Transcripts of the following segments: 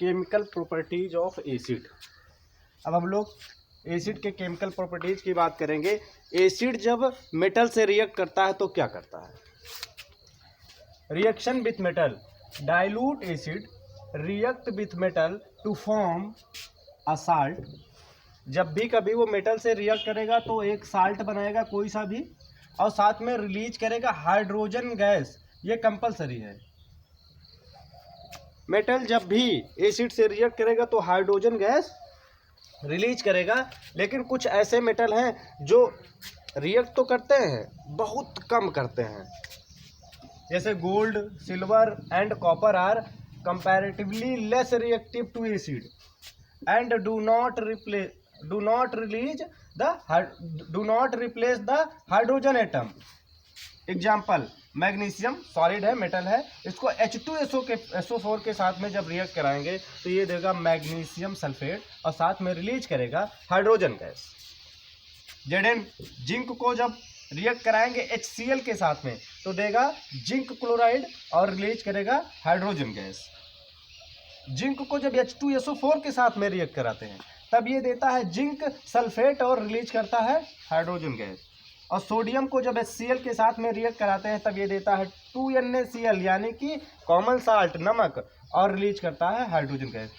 Chemical properties of acid. अब हम लोग एसिड के केमिकल प्रॉपर्टीज की बात करेंगे। एसिड जब मेटल से रिएक्ट करता है तो क्या करता है? Reaction with metal, dilute acid react with metal to form a salt. जब भी कभी वो मेटल से रिएक्ट करेगा तो एक साल्ट बनाएगा कोई सा भी, और साथ में रिलीज करेगा हाइड्रोजन गैस। ये कंपलसरी है। मेटल जब भी एसिड से रिएक्ट करेगा तो हाइड्रोजन गैस रिलीज करेगा। लेकिन कुछ ऐसे मेटल हैं जो रिएक्ट तो करते हैं, बहुत कम करते हैं। जैसे gold, silver and copper are comparatively less reactive to acid and do not replace the hydrogen atom. Example, magnesium solid है, मेटल है, इसको H2SO4 के साथ में जब रिएक्ट कराएंगे तो ये देगा मैग्नीशियम सल्फेट और साथ में रिलीज करेगा हाइड्रोजन गैस। Zn, जिंक को जब रिएक्ट कराएंगे HCl के साथ में तो देगा जिंक क्लोराइड और रिलीज करेगा हाइड्रोजन गैस। जिंक को जब H2SO4 के साथ में रिएक्ट कराते हैं तब ये देता है जिंक सल्फेट और रिलीज करता है हाइड्रोजन गैस। और सोडियम को जब HCl के साथ में रिएक्ट कराते हैं तब ये देता है 2NaCl यानी कि कॉमन साल्ट, नमक, और रिलीज करता है हाइड्रोजन गैस।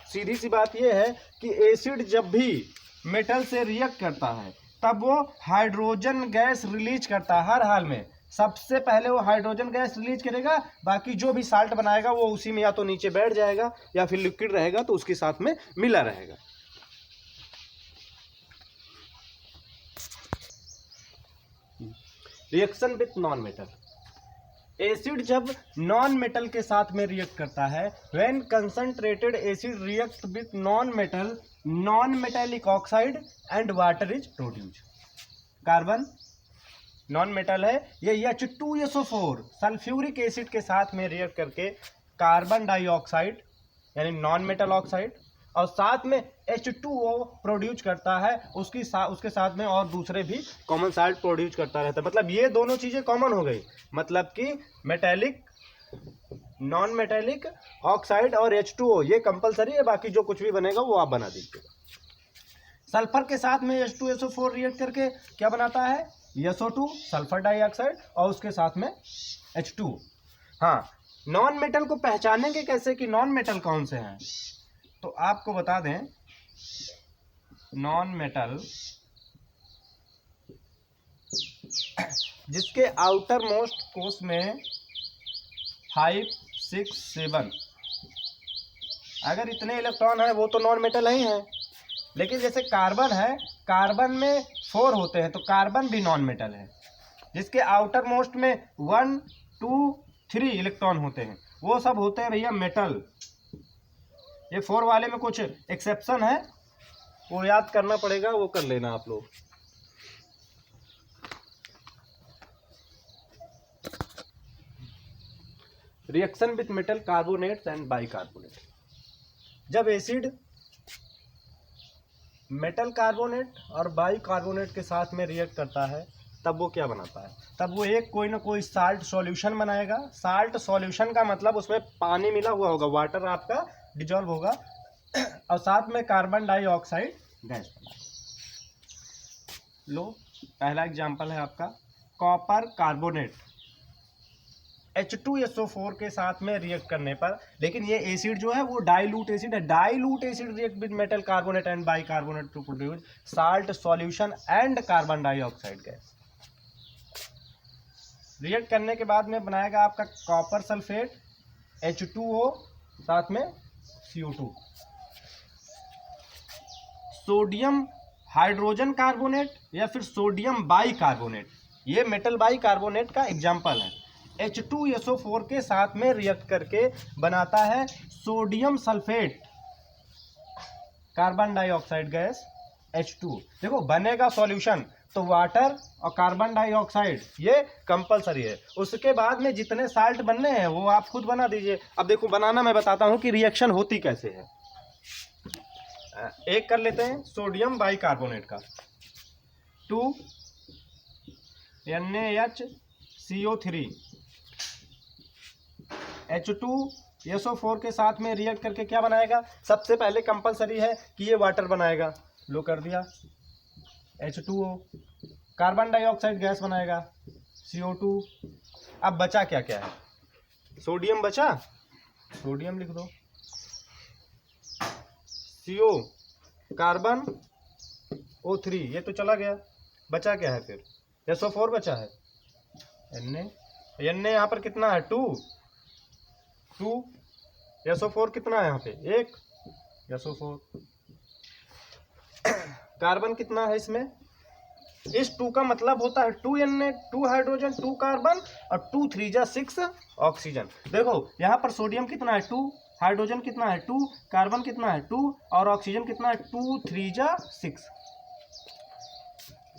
सीधी सी बात ये है कि एसिड जब भी मेटल से रिएक्ट करता है तब वो हाइड्रोजन गैस रिलीज करता है। हर हाल में सबसे पहले वो हाइड्रोजन गैस रिलीज करेगा, बाकी जो भी साल्ट बनाएगा वो उसी में या तो नीचे बैठ जाएगा या फिर लिक्विड रहेगा तो उसके साथ में मिला रहेगा। Reaction with non metal, acid जब नॉन मेटल के साथ में रिएक्ट करता है, when concentrated acid react with non metal, non metallic oxide and water is produce. Carbon non metal है, ये H2SO4 सल्फ्यूरिक एसिड के साथ में रिएक्ट करके कार्बन डाइऑक्साइड यानी नॉन मेटल ऑक्साइड और साथ में H2O प्रोड्यूस करता है। उसके साथ में और दूसरे भी कॉमन साल्ट प्रोड्यूस करता रहता है। मतलब ये दोनों चीजें कॉमन हो गई, मतलब कि मेटेलिक, नॉन मेटेलिक ऑक्साइड और H2O ये कंपलसरी है, बाकी जो कुछ भी बनेगा वो आप बना दीजिएगा। सल्फर के साथ में H2SO4 रिएक्ट करके क्या बनाता है? SO2 सल्फर डाइऑक्साइड और उसके साथ में H2। हाँ, नॉन मेटल को पहचानेंगे कैसे कि नॉन मेटल कौन से हैं? तो आपको बता दें, नॉन मेटल जिसके आउटर मोस्ट कोर्स में 5, 6, 7 अगर इतने इलेक्ट्रॉन है वो तो नॉन मेटल ही है। लेकिन जैसे कार्बन है, कार्बन में 4 होते हैं तो कार्बन भी नॉन मेटल है। जिसके आउटर मोस्ट में 1, 2, 3 इलेक्ट्रॉन होते हैं वो सब होते हैं भैया मेटल। ये 4 वाले में कुछ एक्सेप्शन है, वो याद करना पड़ेगा, वो कर लेना आप लोग। Reaction with metal carbonates and bicarbonate, जब एसिड मेटल कार्बोनेट और बाइकार्बोनेट के साथ में रिएक्ट करता है तब वो क्या बनाता है? तब वो एक कोई ना कोई साल्ट सॉल्यूशन बनाएगा। साल्ट सॉल्यूशन का मतलब उसमें पानी मिला हुआ होगा, वाटर आपका डिजॉल्व होगा और साथ में कार्बन डाइऑक्साइड गैस बनाएगा। लो, पहला एग्जांपल है आपका कॉपर कार्बोनेट H2SO4 के साथ में रिएक्ट करने पर, लेकिन ये एसिड जो है वो डाइल्यूट एसिड है। Dilute acid react with metal carbonate and bicarbonate to produce salt solution and carbon dioxide gas. React करने के बाद में बनाएगा आपका कॉपर सल्फेट, H2O, साथ में CO2। सोडियम हाइड्रोजन कार्बोनेट या फिर सोडियम बाइकार्बोनेट, ये मेटल बाइकार्बोनेट का एग्जाम्पल है। H2SO4 के साथ में रिएक्ट करके बनाता है sodium sulphate, carbon dioxide gas, H2। देखो बनेगा सॉल्यूशन तो वाटर और कार्बन डाइऑक्साइड ये कंपलसरी है। उसके बाद में जितने साल्ट बनने हैं वो आप खुद बना दीजिए। अब देखो बनाना मैं बताता हूँ कि रिएक्शन होती कैसे है। एक कर लेते हैं सोडियम बाइकार्बोनेट का, 2NaHCO3 H2 SO4 के साथ में रिएक्ट करके क्या बनाएगा, सबसे पहले कंपलसरी है कि ये वाटर बनाएगा, लो कर दिया H2O, कार्बन डाइऑक्साइड गैस बनाएगा CO2। अब बचा क्या क्या है, सोडियम बचा, सोडियम लिख दो, CO, कार्बन O3 ये तो चला गया, बचा क्या है फिर SO4 बचा है, Na यहाँ पर कितना है 2, SO4 कितना है यहाँ पे 1, SO4, कार्बन कितना है इसमें, इस 2 का मतलब होता है 2 Na, 2 हाइड्रोजन 2 कार्बन और 2 3 जा 6 ऑक्सीजन। देखो यहाँ पर सोडियम कितना है 2, हाइड्रोजन कितना है 2, कार्बन कितना है 2 और ऑक्सीजन कितना है 2 3 जा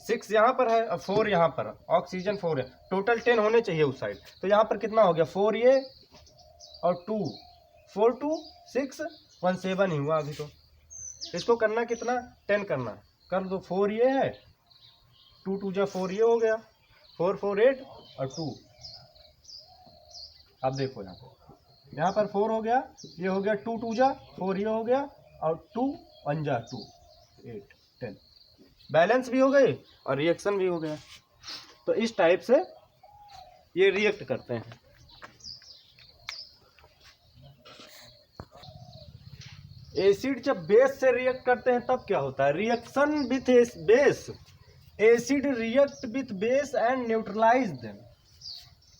6 यहाँ पर है और 4 यहाँ पर, ऑक्सीजन 4 है, टोटल 10 होने चाहिए उस साइड। तो यहाँ पर कितना हो गया 4 ये और 2, 4 2 6 1 7 ही हुआ अभी। तो इसको करना कितना 10 करना, कर दो, 4 ये है, 2 2 जा 4 ये हो गया, 4 4 8 और 2। अब देखो यहाँ पर 4 हो गया, ये हो गया 2 2 जा 4 ये हो गया और 2 1 जा 2 8 10, बैलेंस भी हो गए और रिएक्शन भी हो गया। तो इस टाइप से ये रिएक्ट करते हैं। एसिड जब बेस से रिएक्ट करते हैं तब क्या होता है, reaction with base, acid react with base and neutralise them.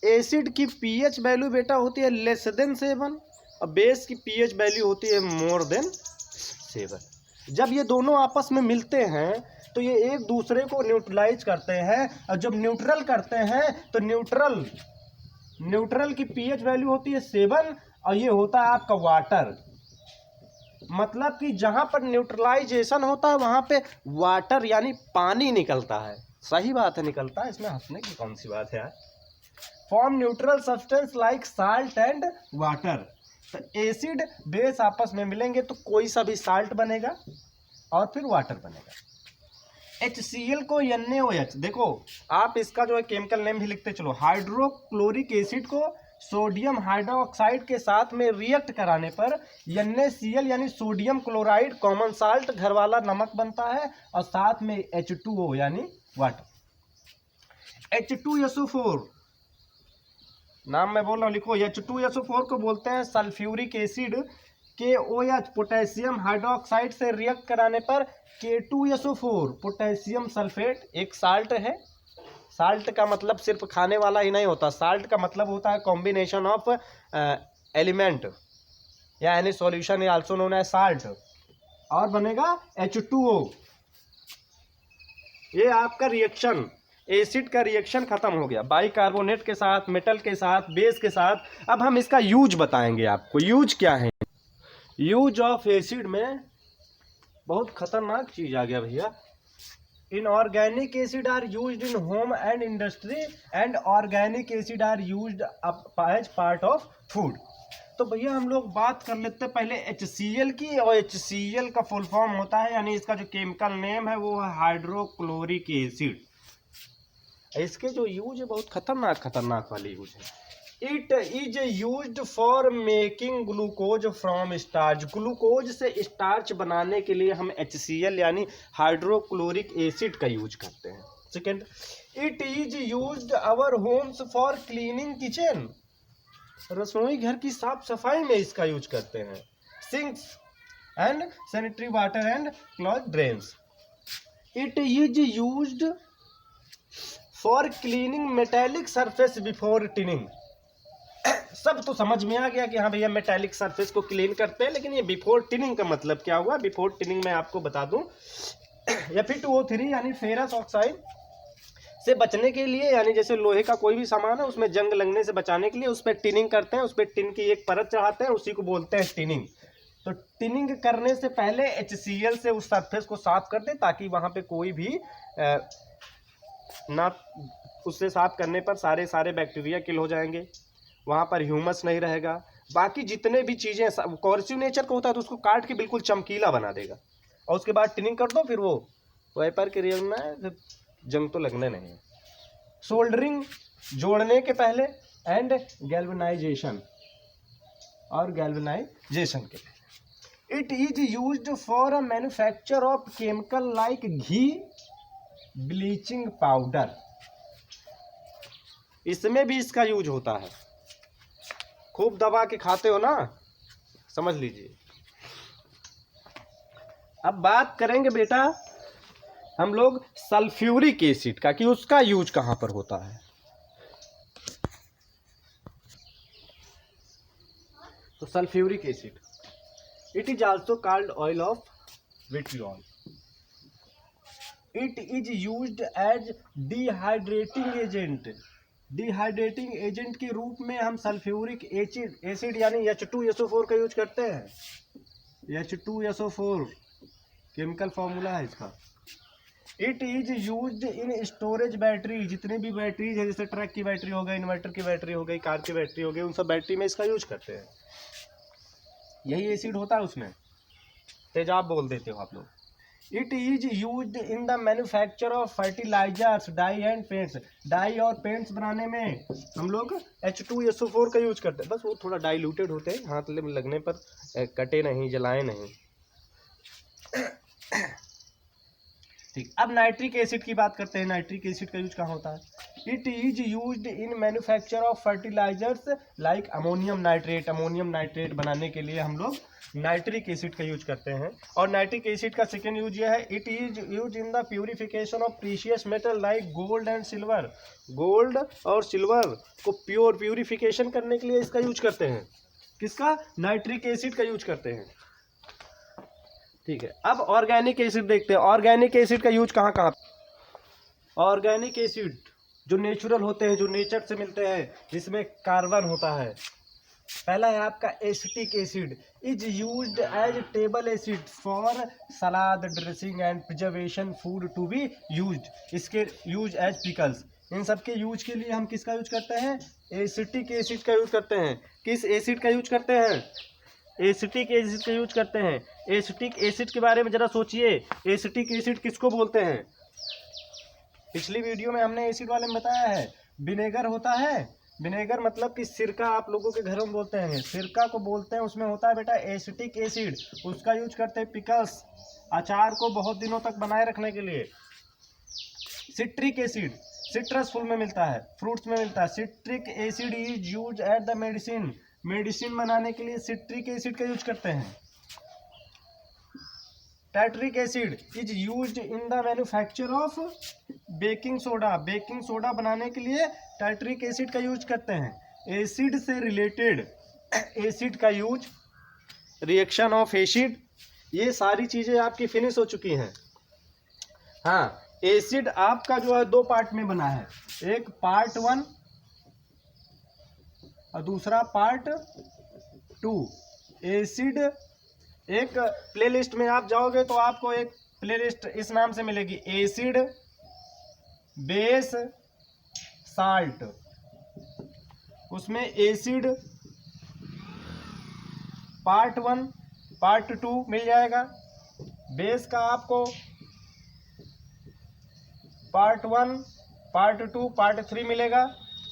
Acid की पीएच वैल्यू बेटा होती है लेस देन 7 और बेस की पीएच वैल्यू होती है मोर देन 7। जब ये दोनों आपस में मिलते हैं तो ये एक दूसरे को न्यूट्रलाइज करते हैं, और जब न्यूट्रल करते हैं तो न्यूट्रल की पीएच वैल्यू होती है 7 और ये होता है आपका वाटर। मतलब कि जहां पर न्यूट्रलाइजेशन होता है वहां पे वाटर यानी पानी निकलता है। सही बात है, निकलता है, इसमें हंसने की कौन सी बात है यार। Form neutral substance like salt and water. तो एसिड बेस आपस में मिलेंगे तो कोई सा भी साल्ट बनेगा और फिर वाटर बनेगा। HCl को NaOH, देखो आप इसका जो है केमिकल नेम भी लिखते चलो। हाइड्रोक्लोरिक एसिड को सोडियम हाइड्रोक्साइड के साथ में रिएक्ट कराने पर NaCl यानी सोडियम क्लोराइड कॉमन साल्ट घर वाला नमक बनता है और साथ में H2O यानी वाटर। H2SO4 नाम मैं बोल रहा हूँ, लिखो। H2SO4 को बोलते हैं sulphuric acid. KOH potassium hydroxide से रिएक्ट कराने पर K2SO4 पोटेशियम सल्फेट एक साल्ट है। साल्ट का मतलब सिर्फ खाने वाला ही नहीं होता, साल्ट का मतलब होता है कॉम्बिनेशन ऑफ एलिमेंट या any solution is also known as salt. और बनेगा H2O। ये आपका रिएक्शन, एसिड का रिएक्शन खत्म हो गया बाइकार्बोनेट के साथ, मेटल के साथ, बेस के साथ। अब हम इसका यूज बताएंगे आपको। यूज क्या है, यूज ऑफ एसिड में बहुत खतरनाक चीज आ गया भैया। Inorganic acid are used in home and industry and organic acid are used as part of food. तो भैया हम लोग बात कर लेते हैं पहले HCl की, और HCl का फुल फॉर्म होता है, यानी इसका जो केमिकल नेम है वो है हाइड्रोक्लोरिक एसिड। इसके जो यूज है बहुत खतरनाक वाली यूज है। It is used for making glucose from starch. Glucose से स्टार्च बनाने के लिए हम HCl यानी हाइड्रोक्लोरिक एसिड का यूज करते हैं। Second, it is used our Holmes for cleaning kitchen. रसोई घर की साफ सफाई में इसका यूज करते हैं। Sinks and sanitary water and cloth drains. It is used for cleaning metallic surface before tinning. सब तो समझ में आ गया कि हाँ भैया मेटेलिक सरफेस को क्लीन करते हैं, लेकिन ये बिफोर टिनिंग का मतलब क्या हुआ। बिफोर टिनिंग मैं आपको बता दूं, Fe2O3 यानी फेरस ऑक्साइड से बचने के लिए, यानी जैसे लोहे का कोई भी सामान है उसमें जंग लगने से बचाने के लिए उस पर टिनिंग करते हैं, उस पर टिन की एक परत चढ़ाते हैं, उसी को बोलते हैं टिनिंग। तो टिनिंग करने से पहले HCl से उस सरफेस को साफ कर दे ताकि वहाँ पे कोई भी ना, उससे साफ करने पर सारे बैक्टीरिया किल हो जाएंगे, वहाँ पर ह्यूमस नहीं रहेगा। बाकी जितने भी चीज़ें कॉर्सिव नेचर का होता है तो उसको काट के बिल्कुल चमकीला बना देगा, और उसके बाद टिनिंग कर दो, फिर वो वेपर के रिएक्शन में जंग तो लगने नहीं है। सोल्डरिंग जोड़ने के पहले एंड गैल्वेनाइजेशन। और गैल्वेनाइजेशन के लिए। It is used for a manufacture of chemical like ghee, bleaching powder, इसमें भी इसका यूज होता है। खूब दबा के खाते हो ना, समझ लीजिए। अब बात करेंगे बेटा हम लोग सल्फ्यूरिक एसिड का, कि उसका यूज कहां पर होता है। तो sulphuric acid, it is also called oil of vitriol. It is used as dehydrating agent. Dehydrating agent के रूप में हम सल्फ्यूरिक एसिड यानी H2SO4 का यूज करते हैं। H2SO4 केमिकल फॉर्मूला है इसका। It is used in storage battery, जितने भी बैटरीज है, जैसे ट्रक की बैटरी हो गई, इन्वर्टर की बैटरी हो गई, कार की बैटरी हो गई, उन सब बैटरी में इसका यूज करते हैं। यही एसिड होता है उसमें, तेजाब बोल देते हो आप लोग। It is used in the manufacture of fertilisers, dye and paints. Dye और पेंट्स बनाने में हम लोग H2SO4 का यूज करते हैं। बस वो थोड़ा डाइल्यूटेड होते हैं, हाथ लगने पर कटे नहीं, जलाए नहीं। ठीक, अब नाइट्रिक एसिड की बात करते हैं। नाइट्रिक एसिड का यूज कहाँ होता है। It is used in manufacture of fertilisers like ammonium nitrate. Ammonium nitrate बनाने के लिए हम लोग नाइट्रिक एसिड का यूज करते हैं। और नाइट्रिक एसिड का सेकेंड यूज यह है, it is use in the purification of precious metal like gold and silver. Gold और सिल्वर को प्यूरिफिकेशन करने के लिए इसका यूज करते हैं। किसका? नाइट्रिक एसिड का यूज करते हैं। ठीक है, अब ऑर्गेनिक एसिड देखते हैं। ऑर्गेनिक एसिड का यूज कहाँ कहाँ। ऑर्गेनिक एसिड जो नेचुरल होते हैं, जो नेचर से मिलते हैं, जिसमें कार्बन होता है। पहला है आपका acetic acid, is used as table acid for salad, dressing and preservation food to be used. इसके यूज एज पिकल्स। इन सब के यूज के लिए हम किसका यूज करते हैं? एसिटिक एसिड का यूज करते हैं। किस एसिड का यूज करते हैं? एसिटिक एसिड का यूज करते हैं। एसिटिक एसिड के बारे में जरा सोचिए, एसिटिक एसिड किसको बोलते हैं? पिछली वीडियो में हमने एसिड वाले में बताया है, विनेगर होता है। विनेगर मतलब कि सिरका, आप लोगों के घरों में बोलते हैं, सिरका को बोलते हैं। उसमें होता है बेटा एसिटिक एसिड, उसका यूज करते हैं पिकल्स, अचार को बहुत दिनों तक बनाए रखने के लिए। सिट्रिक एसिड सिट्रस फूल में मिलता है, फ्रूट्स में मिलता है। Citric acid is use at the medicine. Medicine बनाने के लिए सिट्रिक एसिड का यूज करते हैं। Tartaric acid is used in the manufacture of baking soda. Baking soda बनाने के लिए टाइट्रिक एसिड का यूज करते हैं। एसिड से रिलेटेड एसिड का यूज, रिएक्शन ऑफ एसिड, ये सारी चीजें आपकी फिनिश हो चुकी हैं। हाँ, एसिड आपका जो है दो पार्ट में बना है, एक पार्ट 1 और दूसरा पार्ट 2। एसिड एक प्लेलिस्ट में आप जाओगे तो आपको एक प्लेलिस्ट इस नाम से मिलेगी, एसिड, बेस, साल्ट। उसमें एसिड पार्ट 1, पार्ट 2 मिल जाएगा। बेस का आपको पार्ट 1, पार्ट 2, पार्ट 3 मिलेगा।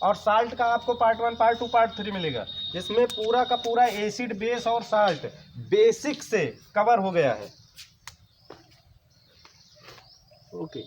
और साल्ट का आपको पार्ट 1, पार्ट 2, पार्ट 3 मिलेगा, जिसमें पूरा का पूरा एसिड, बेस और साल्ट बेसिक से कवर हो गया है। ओके।